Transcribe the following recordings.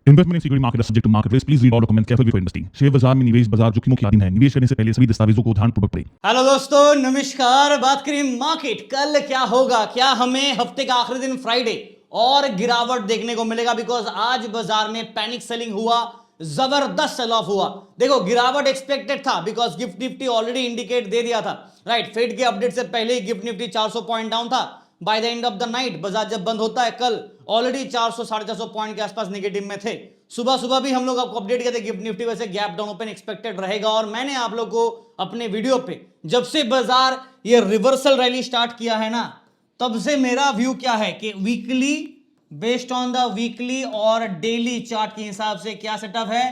Investment in security market is subject to market risk. Please read all documents carefully before investing. Share बाजार में निवेश बाजार जोखिमों की अधीन है। निवेश करने से पहले सभी दस्तावेजों को ध्यानपूर्वक पढ़ें। हेलो दोस्तों, नमस्कार। बात करें मार्केट, कल क्या होगा? क्या हमें हफ्ते का आखिरी दिन फ्राइडे और गिरावट देखने को मिलेगा? बिकॉज आज बाजार में पैनिक सेलिंग हुआ, जबरदस्त सेल ऑफ हुआ। देखो, गिरावट एक्सपेक्टेड था because GIFT Nifty already indicate दे दिया था, राइट। फेड के अपडेट से पहले ही गिफ्ट निफ्टी 400 पॉइंट डाउन था। By the end of the night बाजार जब बंद होता है कल, ऑलरेडी 400 450 पॉइंट के आसपास नेगेटिव में थे। सुबह सुबह भी हम लोग आपको अपडेट किए थे गिफ्ट निफ्टी वैसे गैप डाउन ओपन एक्सपेक्टेड रहेगा। और मैंने आप लोग को अपने वीडियो पे जब से बाजार ये रिवर्सल रैली स्टार्ट किया है ना, तब से मेरा व्यू क्या है कि weekly, based on the weekly और डेली चार्ट के हिसाब से क्या सेटअप है,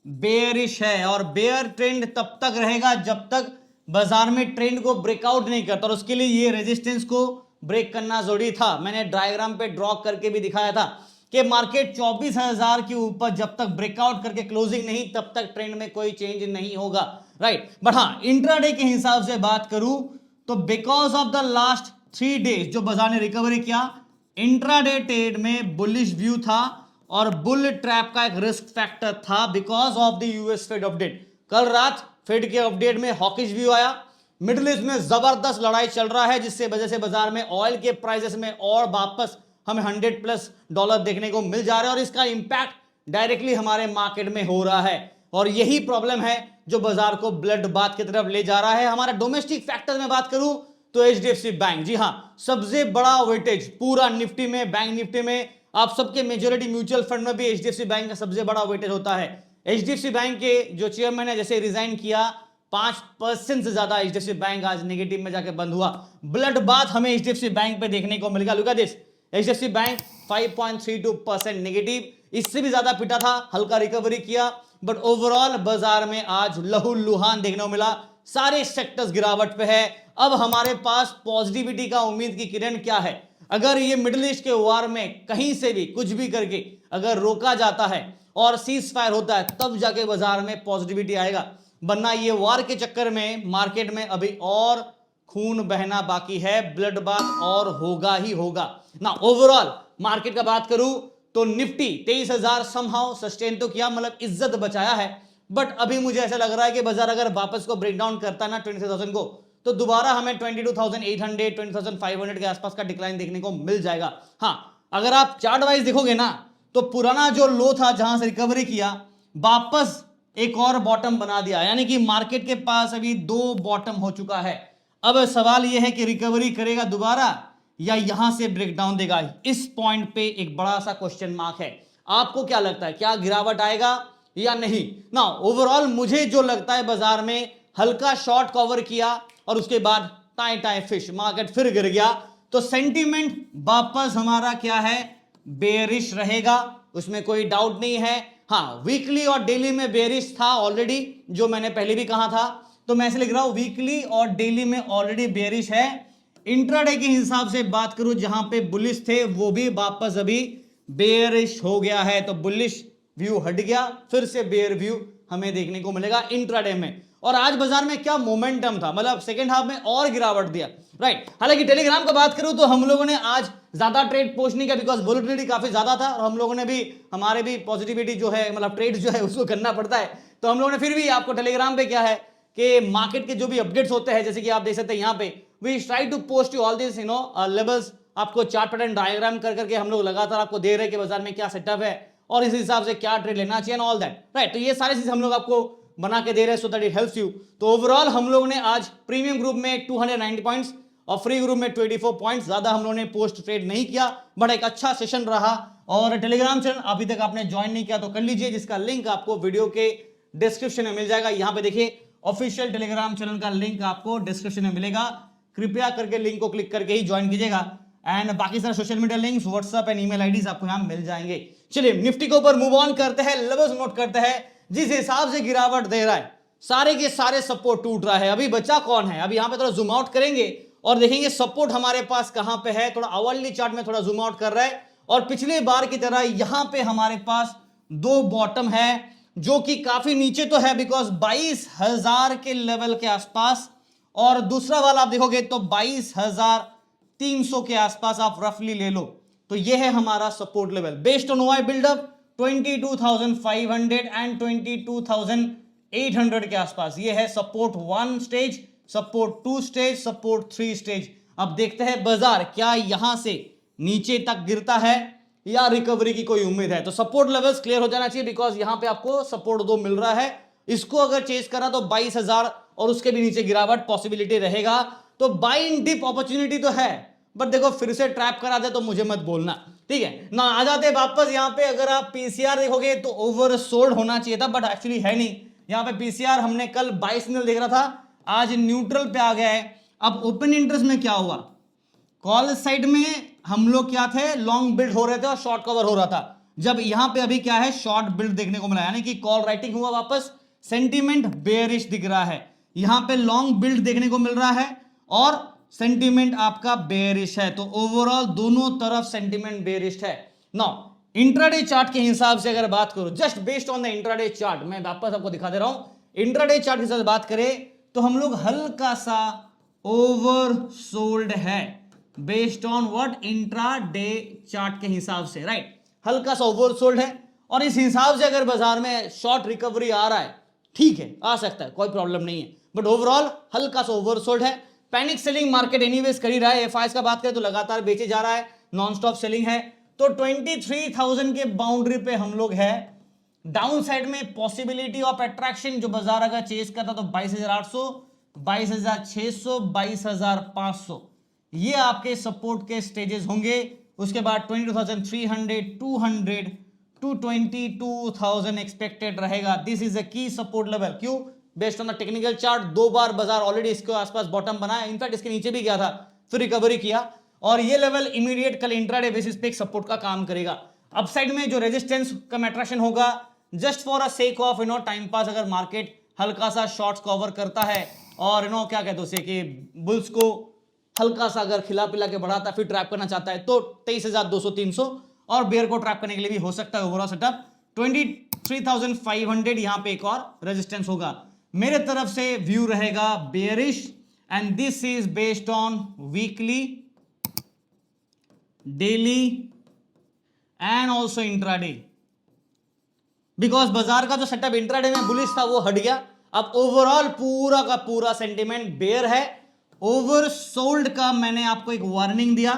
बेयरिश है। और बेयर ट्रेंड तब तक रहेगा जब तक बाजार में ट्रेंड को ब्रेकआउट नहीं करता, और उसके लिए ये रेजिस्टेंस को ब्रेक करना जरूरी था। मैंने डायग्राम पे ड्रॉ करके भी दिखाया था कि मार्केट 24,000 के ऊपर जब तक ब्रेकआउट करके क्लोजिंग नहीं, तब तक ट्रेंड में कोई चेंज नहीं होगा, राइट। बट हाँ, इंट्राडे के हिसाब से बात करूं तो because of the last 3 days जो बाजार ने रिकवरी किया, इंट्राडे ट्रेड में बुलिश व्यू था और बुल ट्रैप का एक रिस्क फैक्टर था because of the US Fed update. कल रात फेड के अपडेट में हॉकिश व्यू आया। मिडिल ईस्ट में जबरदस्त लड़ाई चल रहा है, जिससे वजह से बाजार में ऑयल के प्राइसेस में और वापस हमें $100+ देखने को मिल जा रहा है, और इसका इंपैक्ट डायरेक्टली हमारे मार्केट में हो रहा है। और यही प्रॉब्लम है जो बाजार को ब्लड बाथ की तरफ ले जा रहा है। हमारा डोमेस्टिक फैक्टर में बात करूं तो एचडीएफसी बैंक, जी हां, सबसे बड़ा वेटेज पूरा निफ्टी में, बैंक निफ्टी में, आप सबके मेजोरिटी म्यूचुअल फंड में भी एचडीएफसी बैंक का सबसे बड़ा वेटेज होता है। एचडीएफसी बैंक के जो चेयरमैन है, जैसे रिजाइन किया, 5% से ज्यादा एचडीएफसी बैंक आज नेगेटिव में जाके बंद हुआ। ब्लड बाथ हमें एचडीएफसी बैंक पे देखने को मिलेगा। Look at this, HDFC bank 5.32% negative, इससे भी ज्यादा पिटा था, हल्का रिकवरी किया, बट ओवरऑल बाजार में आज लहूलुहान देखने को मिला। सारे सेक्टर्स गिरावट पे है। अब हमारे पास पॉजिटिविटी का उम्मीद की किरण क्या है? अगर ये मिडिल ईस्ट के वार में कहीं से भी कुछ भी करके अगर रोका जाता है और सीज फायर होता है, तब जाके बाजार में पॉजिटिविटी आएगा। वरना ये वार के चक्कर में मार्केट में अभी और खून बहना बाकी है, ब्लड बाथ और होगा ही होगा ना। ओवरऑल मार्केट का बात करूं तो निफ्टी 23,000 समहाउ सस्टेन तो किया, मतलब इज्जत बचाया है। बट अभी मुझे ऐसा लग रहा है कि बाजार अगर वापस को ब्रेक डाउन करता है ना 23,000 को, तो दोबारा हमें 22,800 22,500 के आसपास का डिक्लाइन देखने को मिल जाएगा। हाँ, अगर आप चार्ट वाइज देखोगे ना, तो पुराना जो लो था जहां से रिकवरी किया, वापस एक और बॉटम बना दिया, यानी कि मार्केट के पास अभी 2 बॉटम हो चुका है। अब सवाल यह है कि रिकवरी करेगा दोबारा या यहां से ब्रेकडाउन देगा। इस पॉइंट पे एक बड़ा सा क्वेश्चन मार्क है। आपको क्या लगता है, क्या गिरावट आएगा या नहीं? ना, ओवरऑल मुझे जो लगता है, बाजार में हल्का शॉर्ट कवर किया और उसके बाद टाई टाई फिश, मार्केट फिर गिर गया, तो सेंटीमेंट वापस हमारा क्या है, बेयरिश रहेगा, उसमें कोई डाउट नहीं है। हाँ, वीकली और डेली में बेयरिश था ऑलरेडी, जो मैंने पहले भी कहा था, तो मैं ऐसे लिख रहा हूं वीकली और डेली में ऑलरेडी बेयरिश है। इंट्राडे के हिसाब से बात करूं, जहां पे बुलिश थे वो भी वापस अभी बेयरिश हो गया है, तो बुलिश व्यू हट गया, फिर से बेयर व्यू हमें देखने को मिलेगा इंट्राडे में। और आज बाजार में क्या मोमेंटम था, मतलब सेकेंड हाफ में और गिरावट दिया, राइट। हालांकि टेलीग्राम का बात करूं तो हम लोगों ने आज ज्यादा ट्रेड पोस्ट नहीं किया बिकॉज वोलेटिलिटी काफी ज्यादा था, और हम लोगों ने भी, हमारे भी पॉजिटिविटी जो है, मतलब ट्रेड जो है उसको करना पड़ता है, तो हम लोगों ने फिर भी आपको टेलीग्राम पे क्या है कि मार्केट के जो भी अपडेट्स होते हैं, जैसे कि आप देख सकते हैं यहाँ पे, we try to post you all this levels, आपको चार्ट पैटर्न डायग्राम कर करके हम लोग लगातार आपको दे रहे हैं कि बाजार में क्या सेटअप है और इस हिसाब से क्या ट्रेड लेना चाहिए, ऑल दैट, राइट। तो ये सारी चीजें हम लोग आपको बना के दे रहे हैं so that it helps you. तो ओवरऑल हम लोग ने आज प्रीमियम ग्रुप में 290 पॉइंट्स और फ्री ग्रुप में 24 पॉइंट्स, ज्यादा हम लोगों ने पोस्ट ट्रेड नहीं किया, बट एक अच्छा सेशन रहा। और टेलीग्राम चैनल अभी तक आपने ज्वाइन नहीं किया तो कर लीजिए, जिसका लिंक आपको वीडियो के डिस्क्रिप्शन में मिल जाएगा। यहाँ पे देखिए, ऑफिशियल टेलीग्राम चैनल का लिंक आपको डिस्क्रिप्शन में मिलेगा, कृपया करके लिंक को क्लिक करके ही ज्वाइन कीजिएगा। एंड बाकी सारे social media links, WhatsApp and email IDs आपको यहाँ मिल जाएंगे। चलिए निफ्टी के ऊपर मूव ऑन करते हैं, लेवल्स नोट करते हैं। जिस हिसाब से गिरावट दे रहा है, सारे के सारे सपोर्ट टूट रहा है। अभी बचा कौन है? अभी यहां पे थोड़ा जूम आउट करेंगे और देखेंगे सपोर्ट हमारे पास कहां पे है। थोड़ा आवरली चार्ट में थोड़ा जूम आउट कर रहा है, और पिछले बार की तरह यहां पे हमारे पास 2 बॉटम है, जो कि काफी नीचे तो है बिकॉज 22,000 के लेवल के आसपास, और दूसरा वाला आप देखोगे तो 22,300 के आसपास आप रफली ले लो, तो ये है हमारा support level based on Y buildup 22,500 and 22,800 के आसपास। ये है support 1 stage, support 2 stage, support 3 stage. अब देखते हैं बाजार क्या यहां से नीचे तक गिरता है या रिकवरी की कोई उम्मीद है। तो सपोर्ट लेवल्स क्लियर हो जाना चाहिए बिकॉज यहां पे आपको सपोर्ट 2 मिल रहा है। इसको अगर चेस करा तो 22,000 और उसके भी नीचे गिरावट पॉसिबिलिटी रहेगा। तो बाय इन डिप अपॉर्चुनिटी तो है, बट देखो फिर से ट्रैप करा दे तो मुझे मत बोलना, ठीक है ना। आ जाते वापस यहां पे, अगर आप पीसीआर देखोगे तो ओवर सोल्ड होना चाहिए था, बट एक्चुअली है नहीं। यहां पे पीसीआर हमने कल 22 सिग्नल देख रहा था, आज न्यूट्रल पे आ गया है। अब ओपन इंटरेस्ट में क्या हुआ, कॉल साइड में हम लोग क्या थे, लॉन्ग बिल्ड हो रहे थे और शॉर्ट कवर हो रहा था। जब यहां पे अभी क्या है, शॉर्ट बिल्ड देखने को मिला, यानी कि कॉल राइटिंग हुआ वापस, सेंटीमेंट बेयरिश दिख रहा है। यहां पे लॉन्ग बिल्ड देखने को मिल रहा है और सेंटीमेंट आपका बेयरिश है। तो ओवरऑल दोनों तरफ सेंटीमेंट बेयरिश है। नाउ इंट्राडे चार्ट के हिसाब से अगर बात करूं, just based on the intraday chart, मैं वापस आपको दिखा दे रहा हूं। इंट्राडे चार्ट के हिसाब से बात करें तो हम लोग हल्का सा ओवर सोल्ड है based on what, intraday chart के हिसाब से, राइट। हल्का सा ओवर सोल्ड है और इस हिसाब से अगर बाजार में शॉर्ट रिकवरी आ रहा है, ठीक है, आ सकता है, कोई प्रॉब्लम नहीं है, बट ओवरऑल हल्का सा ओवर सोल्ड है। पैनिक सेलिंग मार्केट एनीवेज कर ही रहा है। एफआईएस का बात करें तो लगातार बेचे जा रहा है, नॉन स्टॉप सेलिंग है। तो 23,000 के बाउंड्री पे हम लोग है। डाउन साइड में पॉसिबिलिटी ऑफ अट्रैक्शन जो बाजार अगर चेस करता तो 22,800, 22,600, 22,500 ये आपके सपोर्ट के स्टेजेस होंगे। उसके बाद 22,300, 200 टू 22,000 एक्सपेक्टेड रहेगा। दिस इज अ की सपोर्ट लेवल। क्यों? Based on the technical chart 2 बार बाजार ऑलरेडी इसके आसपास बॉटम बनाया, इनफैक्ट इसके नीचे भी गया था, फिर रिकवरी किया और ये लेवल इमीडिएट कल इंट्राडे बेसिस पे एक सपोर्ट का काम करेगा। अपसाइड में जो रेजिस्टेंस का अट्रैक्शन होगा, just for a sake of time pass, अगर मार्केट हल्का सा शॉर्ट्स कवर करता है और क्या कहते हैं उसे कि बुल्स को हल्का सा अगर खिला पिला के बढ़ाता है, फिर ट्रैप करना चाहता है तो 23,200, 300 और बेयर को ट्रैप करने के लिए भी हो सकता है। ओवरऑल सेटअप 23,500 यहां पे एक और रेजिस्टेंस होगा। मेरे तरफ से व्यू रहेगा bearish and this is based on weekly, daily and also intraday. Because बाजार का जो सेटअप इंट्राडे में बुलिश था वो हट गया। अब ओवरऑल पूरा का पूरा सेंटीमेंट बेयर है। ओवर सोल्ड का मैंने आपको एक वार्निंग दिया,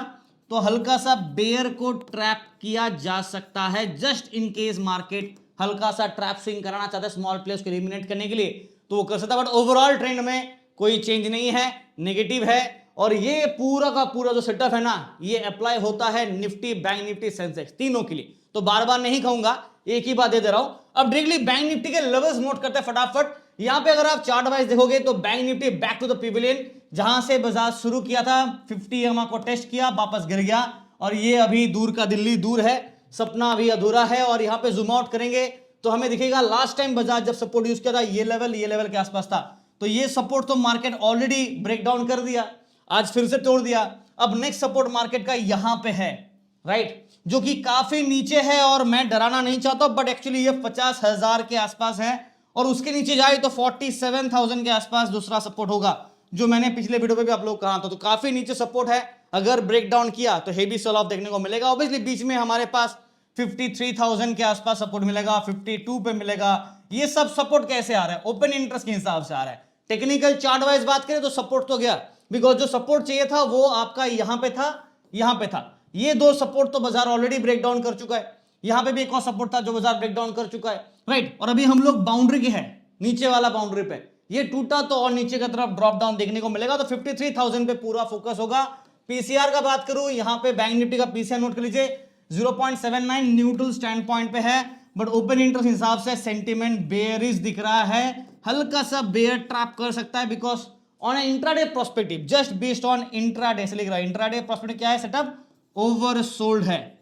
तो हल्का सा बेयर को ट्रैप किया जा सकता है। जस्ट इन केस मार्केट हल्का सा ट्रैप स्विंग कराना चाहता है स्मॉल प्लेयर्स को एलिमिनेट करने के लिए तो वो कर सकता है, बट ओवरऑल ट्रेंड में कोई चेंज नहीं है, नेगेटिव है। और ये पूरा का पूरा जो सेटअप है ना, ये अप्लाई होता है निफ्टी, बैंक निफ्टी, सेंसेक्स तीनों के लिए। तो बार बार नहीं कहूंगा, एक ही बात दे रहा हूं। अब डायरेक्टली बैंक निफ्टी के लेवल्स नोट करते हैं फटाफट। यहां पे अगर आप चार्ट वाइज देखोगे तो bank Nifty back to the pavilion, जहां से बाजार शुरू किया था 50 EMA को टेस्ट किया, वापस गिर गया और ये अभी दूर का दिल्ली दूर है, सपना अभी अधूरा है। और यहां पे जूम आउट करेंगे तो हमें दिखेगा लास्ट टाइम बाजार जब सपोर्ट यूज किया था ये लेवल के आसपास था, तो ये सपोर्ट तो मार्केट ऑलरेडी ब्रेक डाउन कर दिया, आज फिर से तोड़ दिया। अब नेक्स्ट सपोर्ट मार्केट का यहां पे है, राइट, जो कि काफी नीचे है और मैं डराना नहीं चाहता, बट एक्चुअली ये 50,000 के आसपास है और उसके नीचे जाए तो 47,000 के आसपास दूसरा सपोर्ट होगा, जो मैंने पिछले वीडियो पे भी आप लोग कहा था। तो काफी नीचे सपोर्ट है, अगर ब्रेक डाउन किया तो हेवी सेल ऑफ देखने को मिलेगा। ऑब्वियसली बीच में हमारे पास 53,000 के आसपास सपोर्ट मिलेगा, 52 पे मिलेगा। ये सब सपोर्ट कैसे आ रहा है? ओपन इंटरेस्ट के हिसाब से आ रहा है। टेक्निकल चार्ट वाइज बात करें तो सपोर्ट तो गया, बिकॉज जो सपोर्ट चाहिए था वो आपका यहां पे था, यहां पे था। ये दो सपोर्ट तो बाजार ऑलरेडी ब्रेक डाउन कर चुका है। यहां पे भी एक और सपोर्ट था जो बाजार ब्रेक डाउन कर चुका है, राइट। और अभी हम लोग बाउंड्री के है, नीचे वाला बाउंड्री पे, ये टूटा तो और नीचे की तरफ ड्रॉप डाउन देखने को मिलेगा। तो 53,000 पे पूरा फोकस होगा। पीसीआर का बात करूं, यहां पे बैंक निफ्टी का पीसीआर नोट कर लीजिए 0.79 न्यूट्रल स्टैंड पॉइंट पे है, बट ओपन इंटरेस्ट हिसाब से सेंटीमेंट बेयरिश दिख रहा है। हल्का सा बेयर ट्रैप कर सकता है because on intraday prospective, just based on intraday से लिख रहा है। इंट्राडे प्रोस्पेक्टिव क्या है? सेटअप ओवर सोल्ड है।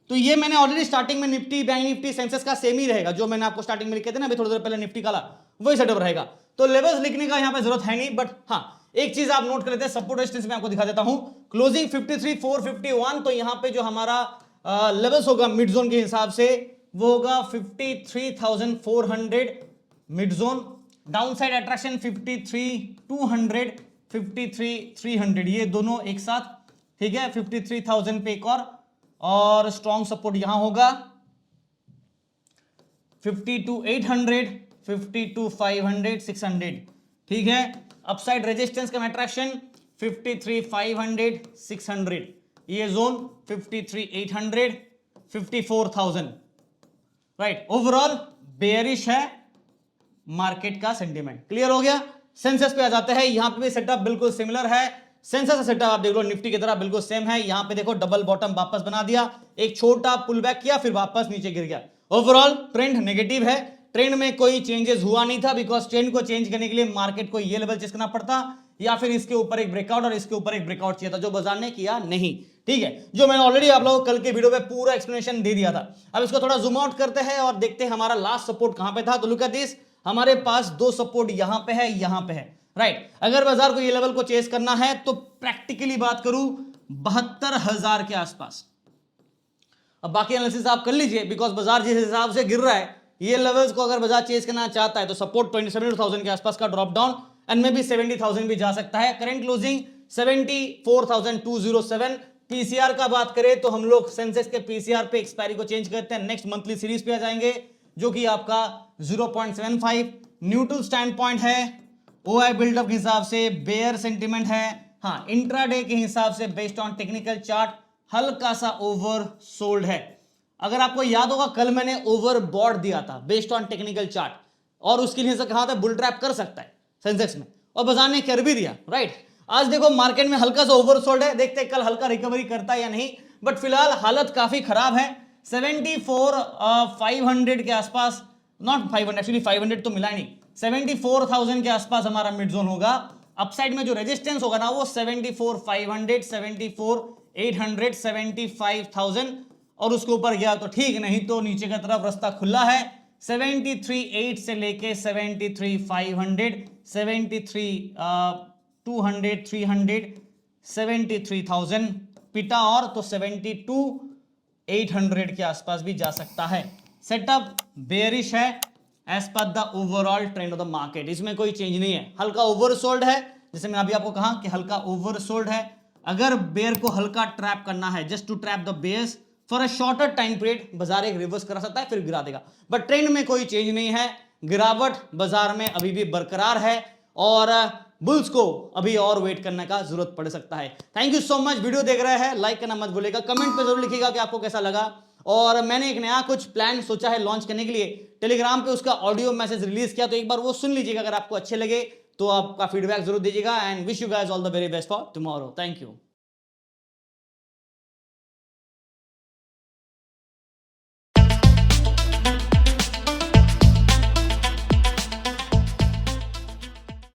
तो ये मैंने ऑलरेडी स्टार्टिंग में निफ्टी, बैंक निफ्टी, सेंसेक्स का सेम ही रहेगा, जो मैंने आपको स्टार्टिंग में लिखे थे ना अभी थोड़ी देर पहले निफ्टी का, वही सेटअप रहेगा। तो लेवल्स लिखने का यहां पे जरूरत है नहीं, बट हाँ एक चीज आप नोट कर लेते हैं, सपोर्ट रेजिस्टेंस में आपको दिखा देता हूं। क्लोजिंग 53,451, तो यहां पे जो हमारा लेवल्स होगा मिड जोन के हिसाब से वो होगा 53,400 mid zone. Down side attraction 53,200, 53,300, ये दोनों एक साथ, ठीक है। 53,000 पे एक और स्ट्रॉन्ग सपोर्ट यहां होगा 52,800, 52,500, 600, ठीक है। अपसाइड रेजिस्टेंस का अट्रैक्शन 53,500, 600, ये जोन 53,800, 54,000, राइट। ओवरऑल बेयरिश है मार्केट का सेंटीमेंट। क्लियर हो गया। सेंसेस पे आ जाते हैं। यहां पे भी सेटअप बिल्कुल सिमिलर है। सेंसेस का सेटअप आप देख लो निफ्टी की तरह बिल्कुल सेम है। यहां पे देखो डबल बॉटम वापस बना दिया, एक छोटा पुल बैक किया, फिर वापस नीचे गिर गया। ओवरऑल ट्रेंड नेगेटिव है। ट्रेंड में कोई चेंजेस हुआ नहीं था, बिकॉज ट्रेंड को चेंज करने के लिए मार्केट को ये लेवल चेस करना पड़ता, या फिर इसके ऊपर एक ब्रेकआउट और इसके ऊपर एक ब्रेकआउट चाहिए था, जो बाजार ने किया नहीं। ठीक है, जो मैंने ऑलरेडी आप लोगों को कल के वीडियो में पूरा एक्सप्लेनेशन दे दिया था। अब इसको थोड़ा जूम आउट करते हैं और देखते हैं हमारा लास्ट सपोर्ट कहां पे था। तो लुक एट दिस, हमारे पास दो सपोर्ट यहां पे है, यहां पे है, राइट। अगर बाजार को ये लेवल को चेस करना है तो प्रैक्टिकली बात करूं 72,000 के आसपास। अब बाकी एनालिसिस आप कर लीजिए, बिकॉज बाजार जिस हिसाब से गिर रहा है, ये लेवल्स को अगर बाजार चेस करना चाहता है तो सपोर्ट 27,000 के आसपास का drop down and may be 70,000 भी जा सकता है। Current closing 74,207। पीसीआर का बात करें तो हम लोग सेंसेक्स के पीसीआर पे एक्सपायरी को चेंज करते हैं, नेक्स्ट मंथली सीरीज पे आ जाएंगे, जो कि आपका 0.75 न्यूट्रल स्टैंड पॉइंट है। ओआई बिल्डअप के हिसाब से बेयर सेंटीमेंट है। हाँ, इंट्राडे के हिसाब से बेस्ड ऑन टेक्निकल चार्ट हल्का सा ओवर सोल्ड है। अगर आपको याद होगा कल मैंने ओवर बॉट दिया था बेस्ड ऑन टेक्निकल चार्ट, और उसके लिए से कहा था बुल ट्रैप कर सकता है सेंसेक्स में, और बाजार ने कर भी दिया, राइट। आज देखो मार्केट में हल्का सा ओवर सोल्ड है, देखते हैं कल हल्का रिकवरी करता है या नहीं, बट फिलहाल हालत काफी खराब है। 74,500 के आसपास, नॉट 500, एक्चुअली 500 तो मिला नहीं, 74,000 के आसपास हमारा मिड जोन होगा। अपसाइड में जो रेजिस्टेंस होगा ना वो 74,500, 74,800, 75,000, और उसके ऊपर गया तो ठीक, नहीं तो नीचे की तरफ रास्ता खुला है। 73,800 से लेके 73,500, 73,200, 300, 73,000 पिटा, और तो 72,800 के आसपास भी जा सकता है। सेटअप बेयरिश है as per the overall trend of the market. इसमें कोई चेंज नहीं है, हल्का ओवरसोल्ड है, जैसे मैंने अभी आपको कहा कि हल्का ओवरसोल्ड है। अगर बेयर को हल्का ट्रैप करना है, just to trap the bears for a shorter time period, बाजार एक रिवर्स करा सकता है, फिर गिरा देगा, बट ट्रेंड में कोई चेंज नहीं है। गिरावट बाजार में अभी भी बरकरार है, और बुल्स को अभी और वेट करने का जरूरत पड़ सकता है। Thank you so much. Video देख रहे हैं, लाइक करना मत भूलिएगा, कमेंट पे जरूर लिखिएगा कि आपको कैसा लगा। और मैंने एक नया कुछ प्लान सोचा है लॉन्च करने के लिए, टेलीग्राम पे उसका ऑडियो मैसेज रिलीज किया, तो एक बार वो सुन लीजिएगा। अगर आपको अच्छे लगे तो आपका फीडबैक जरूर दीजिएगा, and wish you guys all the very best for tomorrow. Thank you.